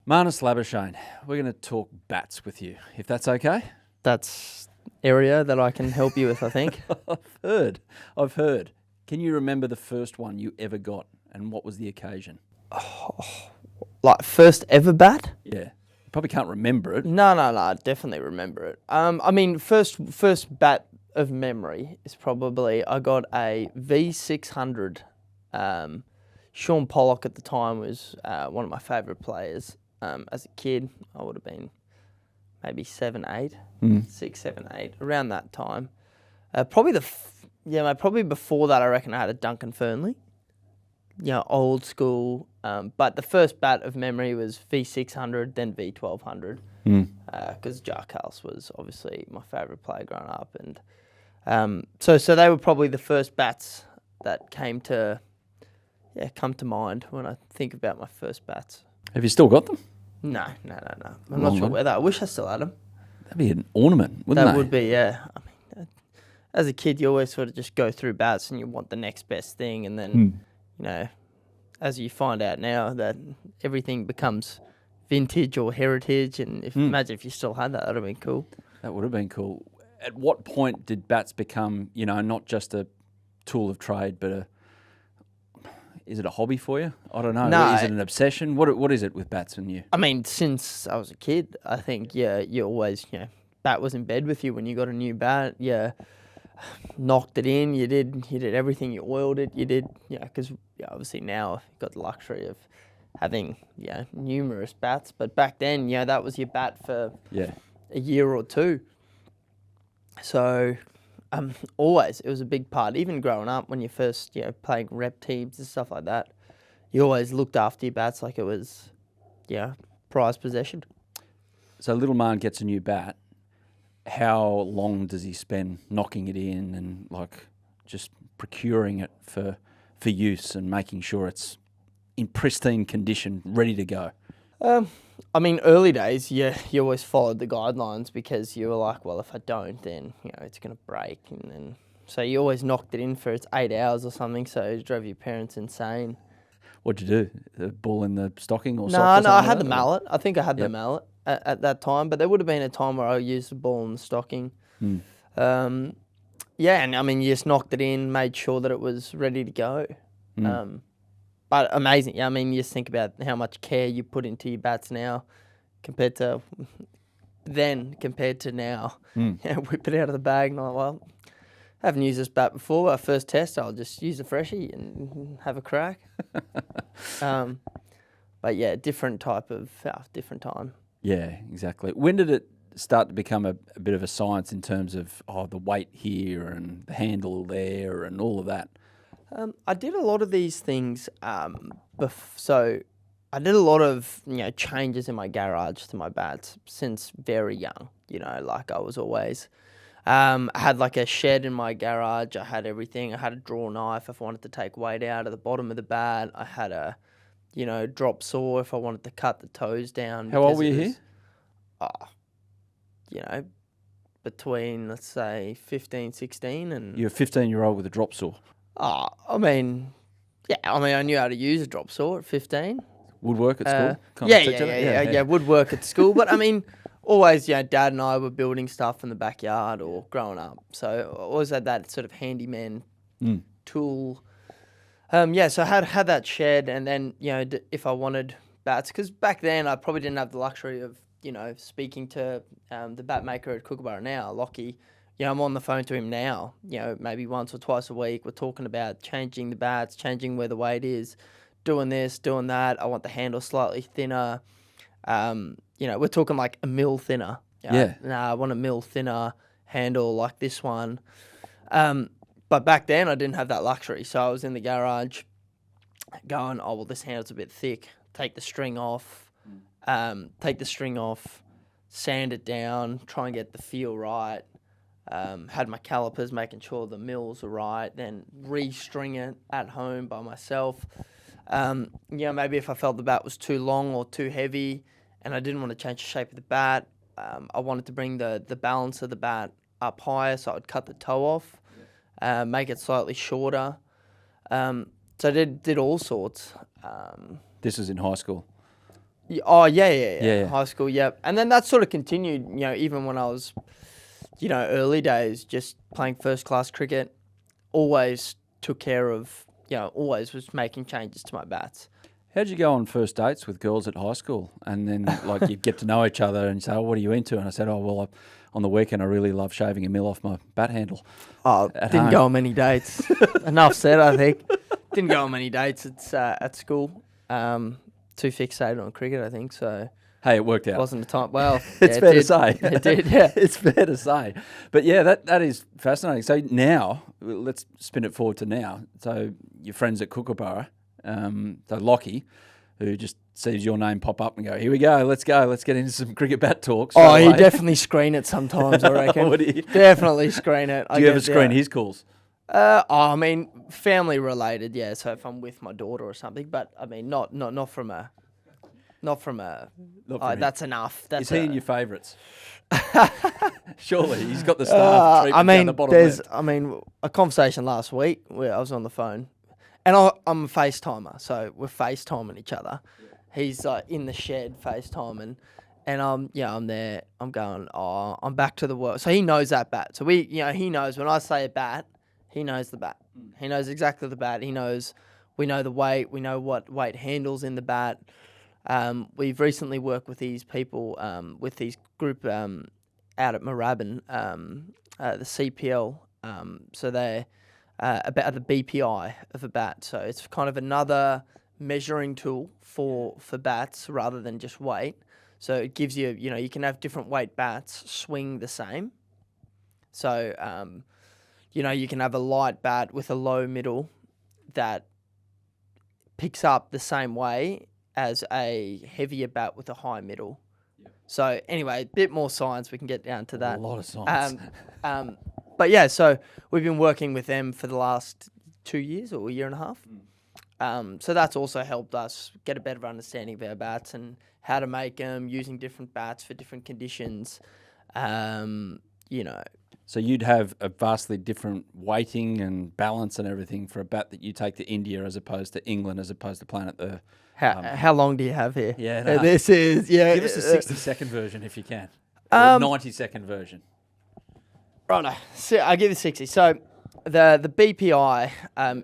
Marnus Labuschagne, we're going to talk bats with you, if that's okay. That's area that I can help you with, I think. I've heard. Can you remember the first one you ever got, and what was the occasion? Like first ever bat? Yeah, you probably can't remember it. No, I definitely remember it. I mean, first bat of memory is probably I got a V600. Sean Pollock at the time was one of my favourite players. As a kid, I would have been maybe 7, 8, 6, 7, 8, around that time. Probably probably before that, I reckon I had a Duncan Fernley. Old school. But the first bat of memory was V600, then V1200. Because Jarkals was obviously my favourite player growing up, and so they were probably the first bats that come to mind when I think about my first bats. Have you still got them? No. I'm not sure where they are. I wish I still had them. That'd be an ornament, wouldn't they? That would be, yeah. I mean, as a kid, you always sort of just go through bats and you want the next best thing, and then, as you find out now that everything becomes vintage or heritage, and imagine if you still had that, that would have been cool. That would have been cool. At what point did bats become, not just a tool of trade, but is it a hobby for you? I don't know. No. Is it an obsession? What is it with bats and you? I mean, since I was a kid, I think, you always, bat was in bed with you when you got a new bat. You knocked it in. You did everything. You oiled it. You did, because obviously now you've got the luxury of having, numerous bats. But back then, that was your bat for a year or two. So always, it was a big part. Even growing up, when you first, playing rep teams and stuff like that, you always looked after your bats like it was, prized possession. So little Marn gets a new bat. How long does he spend knocking it in and just procuring it for use and making sure it's in pristine condition, ready to go? I mean, early days, you always followed the guidelines because you were like, well, if I don't, then, it's going to break. And then, so you always knocked it in for its 8 hours or something, so it drove your parents insane. What'd you do? The ball in the stocking or No, sock? I had the mallet. I think I had the mallet at that time, but there would have been a time where I used the ball in the stocking. And I mean, you just knocked it in, made sure that it was ready to go. But amazing. Yeah, I mean, you just think about how much care you put into your bats now compared to now. Whip it out of the bag and I'm like, well, I haven't used this bat before. Our first test, I'll just use a freshie and have a crack. But yeah, different time. Yeah, exactly. When did it start to become a bit of a science in terms of the weight here and the handle there and all of that? I did a lot of these things. So I did a lot of changes in my garage to my bats since very young. I was always I had like a shed in my garage. I had everything. I had a draw knife if I wanted to take weight out of the bottom of the bat. I had a drop saw if I wanted to cut the toes down. How old were you here? Between let's say 15, 16 and You're a 15-year-old with a drop saw. I mean, I knew how to use a drop saw at 15. Woodwork at school? Yeah, woodwork at school. But I mean, always, Dad and I were building stuff in the backyard or growing up. So I always had that sort of handyman tool. So I had that shed, and then, if I wanted bats, because back then I probably didn't have the luxury of, speaking to the bat maker at Kookaburra now, Lockie. I'm on the phone to him now, maybe once or twice a week. We're talking about changing the bats, changing where the weight is, doing this, doing that. I want the handle slightly thinner. We're talking like a mil thinner. I want a mil thinner handle like this one. But back then I didn't have that luxury. So I was in the garage going, oh, well, this handle's a bit thick. Take the string off, sand it down, try and get the feel right. Had my calipers, making sure the mills are right, then restring it at home by myself. Maybe if I felt the bat was too long or too heavy and I didn't want to change the shape of the bat, I wanted to bring the balance of the bat up higher, so I would cut the toe off, make it slightly shorter. So I did all sorts. This was in high school? Oh, yeah. Yeah. High school, yep. And then that sort of continued, even when I was, early days, just playing first class cricket, always took care of, always was making changes to my bats. How'd you go on first dates with girls at high school? And then, you get to know each other and you say, oh, what are you into? And I said, oh, well, on the weekend, I really love shaving a mill off my bat handle. Oh, didn't go on many dates. Enough said, I think. Didn't go on many dates at school. Too fixated on cricket, I think, so... Hey, it worked out. Wasn't the time. Well, it's fair to say. It did, yeah. It's fair to say. But yeah, that is fascinating. So now, let's spin it forward to now. So your friends at Kookaburra, so Lockie, who just sees your name pop up and go, here we go, let's get into some cricket bat talks. Oh, he definitely screen it sometimes, I reckon. Would he? Definitely screen it. Do you ever screen his calls? I mean, family related, yeah. So if I'm with my daughter or something, but I mean, not from a... that's enough. Is he in your favourites? Surely he's got the staff treatment down the bottom left. A conversation last week where I was on the phone, and I'm a FaceTimer, so we're FaceTiming each other. Yeah. He's in the shed FaceTiming, and I'm there. I'm going. Oh, I'm back to the work. So he knows that bat. So he knows when I say a bat, he knows the bat. He knows exactly the bat. We know the weight. We know what weight handles in the bat. We've recently worked with these people, with these group out at Moorabbin, the CPL. So they're about the BPI of a bat. So it's kind of another measuring tool for bats rather than just weight. So it gives you, you can have different weight bats swing the same. So, you can have a light bat with a low middle that picks up the same way as a heavier bat with a high middle. Yep. So anyway, a bit more science. We can get down to that. A lot of science. But yeah, so we've been working with them for the last 2 years or a year and a half. So that's also helped us get a better understanding of our bats and how to make them, using different bats for different conditions. So you'd have a vastly different weighting and balance and everything for a bat that you take to India as opposed to England, as opposed to playing at the... How long do you have here? Yeah, no. This is... Yeah. Give us a 60-second version if you can. Or a 90-second version. Righto. So I'll give you 60. So the BPI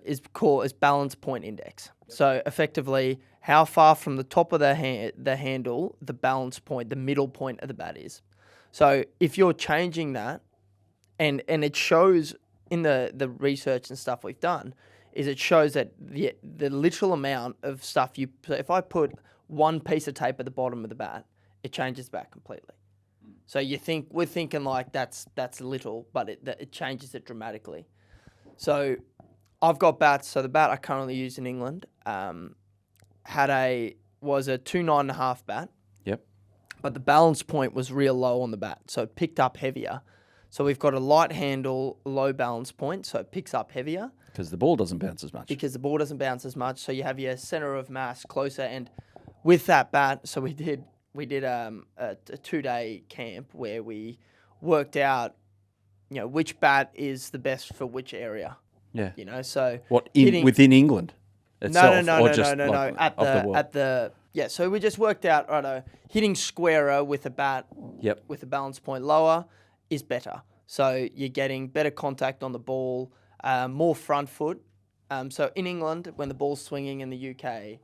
is balance point index. So effectively, how far from the top of the handle, the balance point, the middle point of the bat is. So if you're changing that, and it shows in the research and stuff we've done, is it shows that the literal amount of stuff so if I put one piece of tape at the bottom of the bat, it changes the bat completely. So we're thinking like that's little, but it changes it dramatically. So I've got bats. So the bat I currently use in England was a 2.9.5 bat. Yep. But the balance point was real low on the bat, so it picked up heavier. So we've got a light handle, low balance point, so it picks up heavier. Because the ball doesn't bounce as much. So you have your center of mass closer, and with that bat, so we did a 2-day camp where we worked out, which bat is the best for which area. Yeah. So what within England itself? No. No. So we just worked out, hitting squarer with a bat, yep, with a balance point lower is better. So you're getting better contact on the ball, more front foot. So in England, when the ball's swinging in the UK,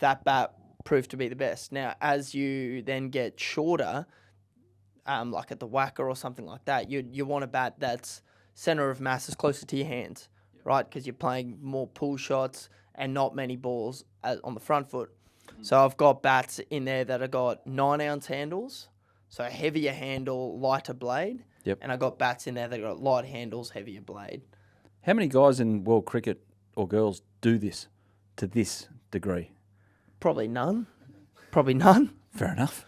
that bat proved to be the best. Now, as you then get shorter, like at the whacker or something like that, you want a bat that's center of mass is closer to your hands, right? Because you're playing more pull shots and not many balls on the front foot. So I've got bats in there that have got 9-ounce handles, so a heavier handle, lighter blade. Yep. And I got bats in there that got light handles, heavier blade. How many guys in world cricket or girls do this to this degree? Probably none. Fair enough.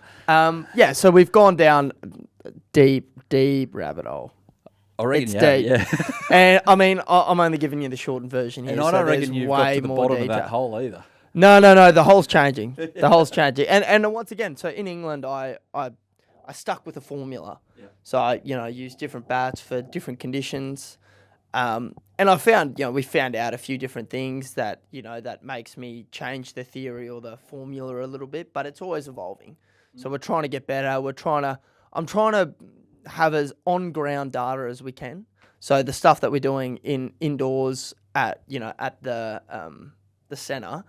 So we've gone down deep rabbit hole. I reckon it's deep. Yeah. And I mean, I'm only giving you the shortened version here. And I don't reckon you've got to the bottom of that hole either. No. The hole's changing. The hole's changing. And once again, so in England, I stuck with a formula. Yeah. So I used different bats for different conditions. And I found, we found out a few different things that, that makes me change the theory or the formula a little bit, but it's always evolving. So we're trying to get better. I'm trying to have as on-ground data as we can. So the stuff that we're doing indoors at the center,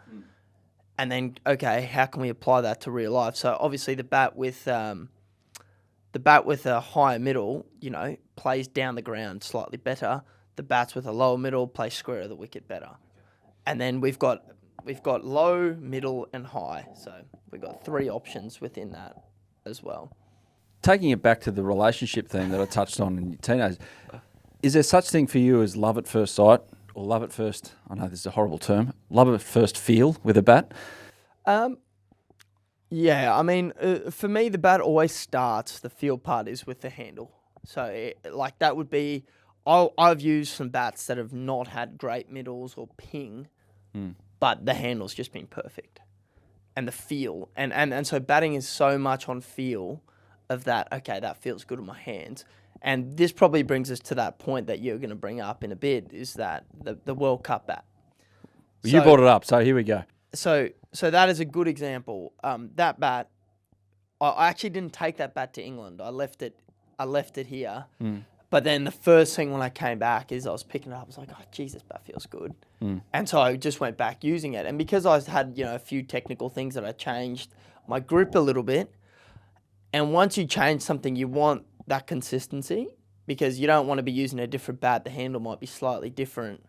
and then, okay, how can we apply that to real life? So obviously the bat with a higher middle, plays down the ground slightly better. The bats with a lower middle play square of the wicket better. And then we've got low, middle, and high. So we've got 3 options within that as well. Taking it back to the relationship theme that I touched on in your teenagers, is there such thing for you as love at first sight or love at first, I know this is a horrible term, love at first feel with a bat? Yeah, I mean, for me, the bat always starts, the feel part is with the handle. So that would be, I've used some bats that have not had great middles or ping, but the handle's just been perfect. And the feel, and so batting is so much on feel of that, okay, that feels good in my hands. And this probably brings us to that point that you're going to bring up in a bit, is that the World Cup bat. You brought it up, so here we go. So that is a good example. That bat, I actually didn't take that bat to England. I left it here. But then the first thing when I came back is I was picking it up. I was like, oh, geez, this bat feels good. And so I just went back using it. And because I had, a few technical things that I changed my grip a little bit. And once you change something, you want that consistency because you don't want to be using a different bat. The handle might be slightly different.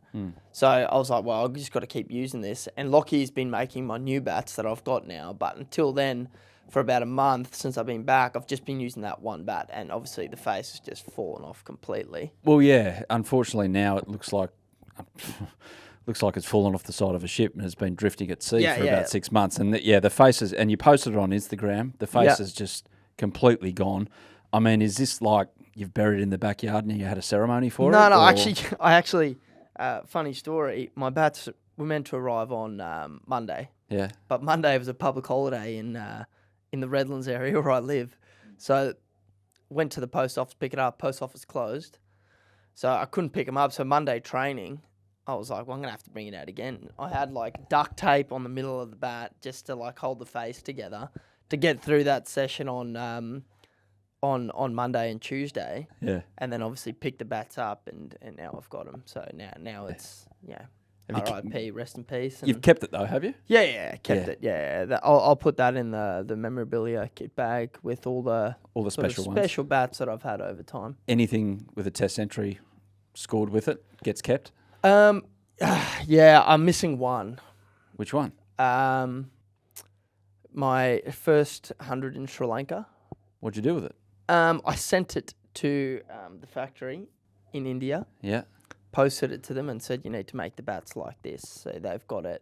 So I was like, well, I've just got to keep using this. And Lockheed's been making my new bats that I've got now. But until then, for about a month since I've been back, I've just been using that one bat. And obviously the face has just fallen off completely. Well, yeah, unfortunately now it looks like it's fallen off the side of a ship and has been drifting at sea for about 6 months. And the face is, and you posted it on Instagram, the face is just completely gone. I mean, is this like you've buried it in the backyard and you had a ceremony for it? No, I actually, funny story, my bats were meant to arrive on Monday. Yeah. But Monday was a public holiday in the Redlands area where I live. So went to the post office, pick it up, post office closed. So I couldn't pick them up. So Monday training, I was like, well, I'm going to have to bring it out again. I had duct tape on the middle of the bat just to hold the face together to get through that session on Monday and Tuesday. Yeah. And then obviously picked the bats up and now I've got them. So now it's, R.I.P., rest in peace. You've kept it though, have you? Yeah, kept it. Yeah, I'll put that in the memorabilia kit bag with all the special bats that I've had over time. Anything with a test entry scored with it gets kept? Yeah, I'm missing one. Which one? My first 100 in Sri Lanka. What'd you do with it? I sent it to the factory in India. Yeah. Posted it to them and said, you need to make the bats like this. So they've got it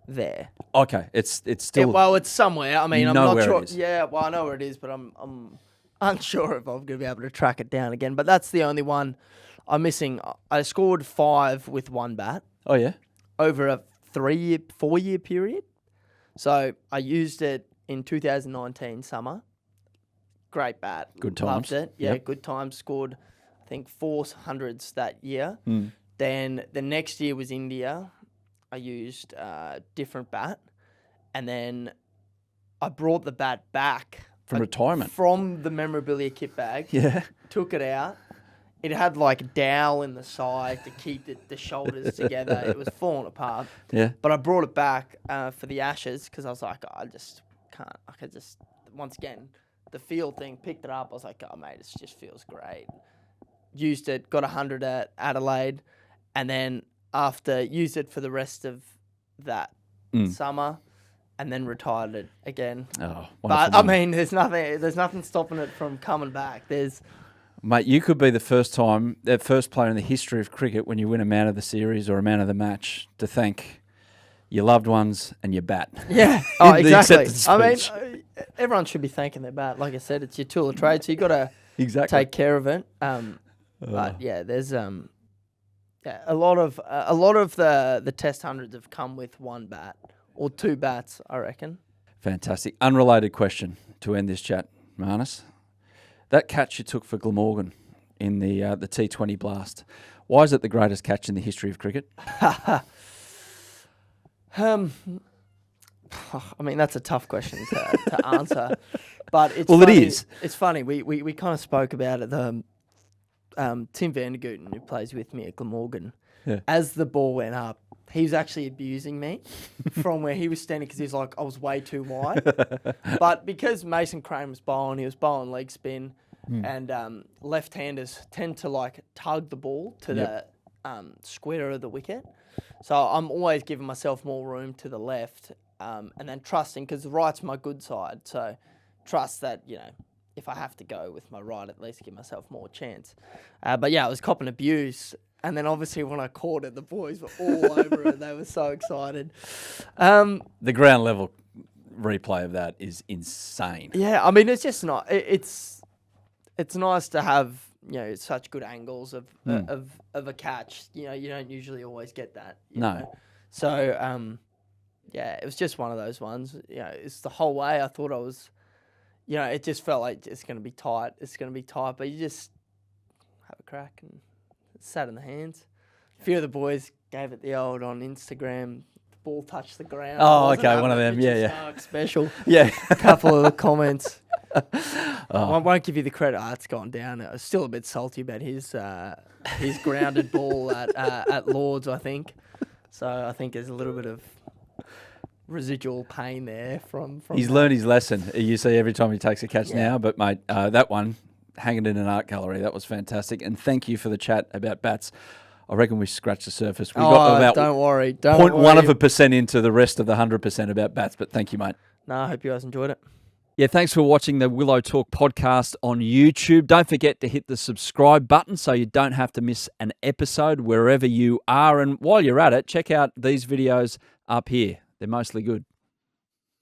there. Okay. It's still... it's somewhere. I mean, I'm not sure. Yeah, well, I know where it is, but I'm unsure if I'm going to be able to track it down again. But that's the only one I'm missing. I scored 5 with one bat. Oh, yeah? Over a 4-year period. So I used it in 2019 summer. Great bat. Good times. Loved it. Yeah, good times. Scored, I think, 400s that year. Then the next year was India. I used a different bat. And then I brought the bat back. From retirement? From the memorabilia kit bag. Yeah. Took it out. It had a dowel in the side to keep the shoulders together. It was falling apart. Yeah. But I brought it back for the Ashes because I was like, I just can't. I could just, once again, the feel thing, picked it up. I was like, oh, mate, it just feels great. Used it, got 100 at Adelaide. And then used it for the rest of that summer and then retired it again. Oh, but, I mean, there's nothing stopping it from coming back. Mate, you could be the first player in the history of cricket when you win a man of the series or a man of the match to thank your loved ones and your bat. Yeah, oh, exactly. I mean, everyone should be thanking their bat. Like I said, it's your tool of trade, so you got to take care of it. But yeah, there's a lot of the Test 100s have come with one bat or 2 bats, I reckon. Fantastic. Unrelated question to end this chat, Marnus. That catch you took for Glamorgan in the T20 blast, Why is it the greatest catch in the history of cricket? I mean, that's a tough question to answer, but it's Well, funny. it is. It's funny. We kind of spoke about it. The Tim Vandergooten, who plays with me at Glamorgan, as the ball went up, he was actually abusing me from where he was standing because he's like, I was way too wide. But because Mason Crane was bowling, he was bowling leg spin, and left-handers tend to like tug the ball to the square of the wicket. So I'm always giving myself more room to the left, and then trusting, because the right's my good side. So trust that, you know, if I have to go with my right, at least give myself more chance. But yeah, I was copping abuse. And then obviously when I caught it, the boys were all over it. They were so excited. The ground level replay of that is insane. Yeah, I mean, it's just not. It's nice to have, you know, such good angles of a catch. You know, you don't usually always get that. You know? So yeah, it was just one of those ones. You know, it's the whole way I thought I was. You know, it just felt like it's going to be tight. It's going to be tight, but you just have a crack and. Sat in the hands. A few of the boys gave it the old on Instagram. The ball touched the ground. Oh, okay, one of them. Yeah. Special. Yeah. A couple of the comments. I won't give you the credit. It's gone down. I was still a bit salty about his grounded ball at Lords, I think. So I think there's a little bit of residual pain there from He's that. learned his lesson. You see every time he takes a catch now. But, mate, that one... hanging in an art gallery. That was fantastic. And thank you for the chat about bats. I reckon we scratched the surface. We got about don't worry. 0.1% into the rest of the 100% about bats. But thank you, mate. No, I hope you guys enjoyed it. Yeah, thanks for watching the Willow Talk podcast on YouTube. Don't forget to hit the subscribe button so you don't have to miss an episode wherever you are. And while you're at it, check out these videos up here. They're mostly good.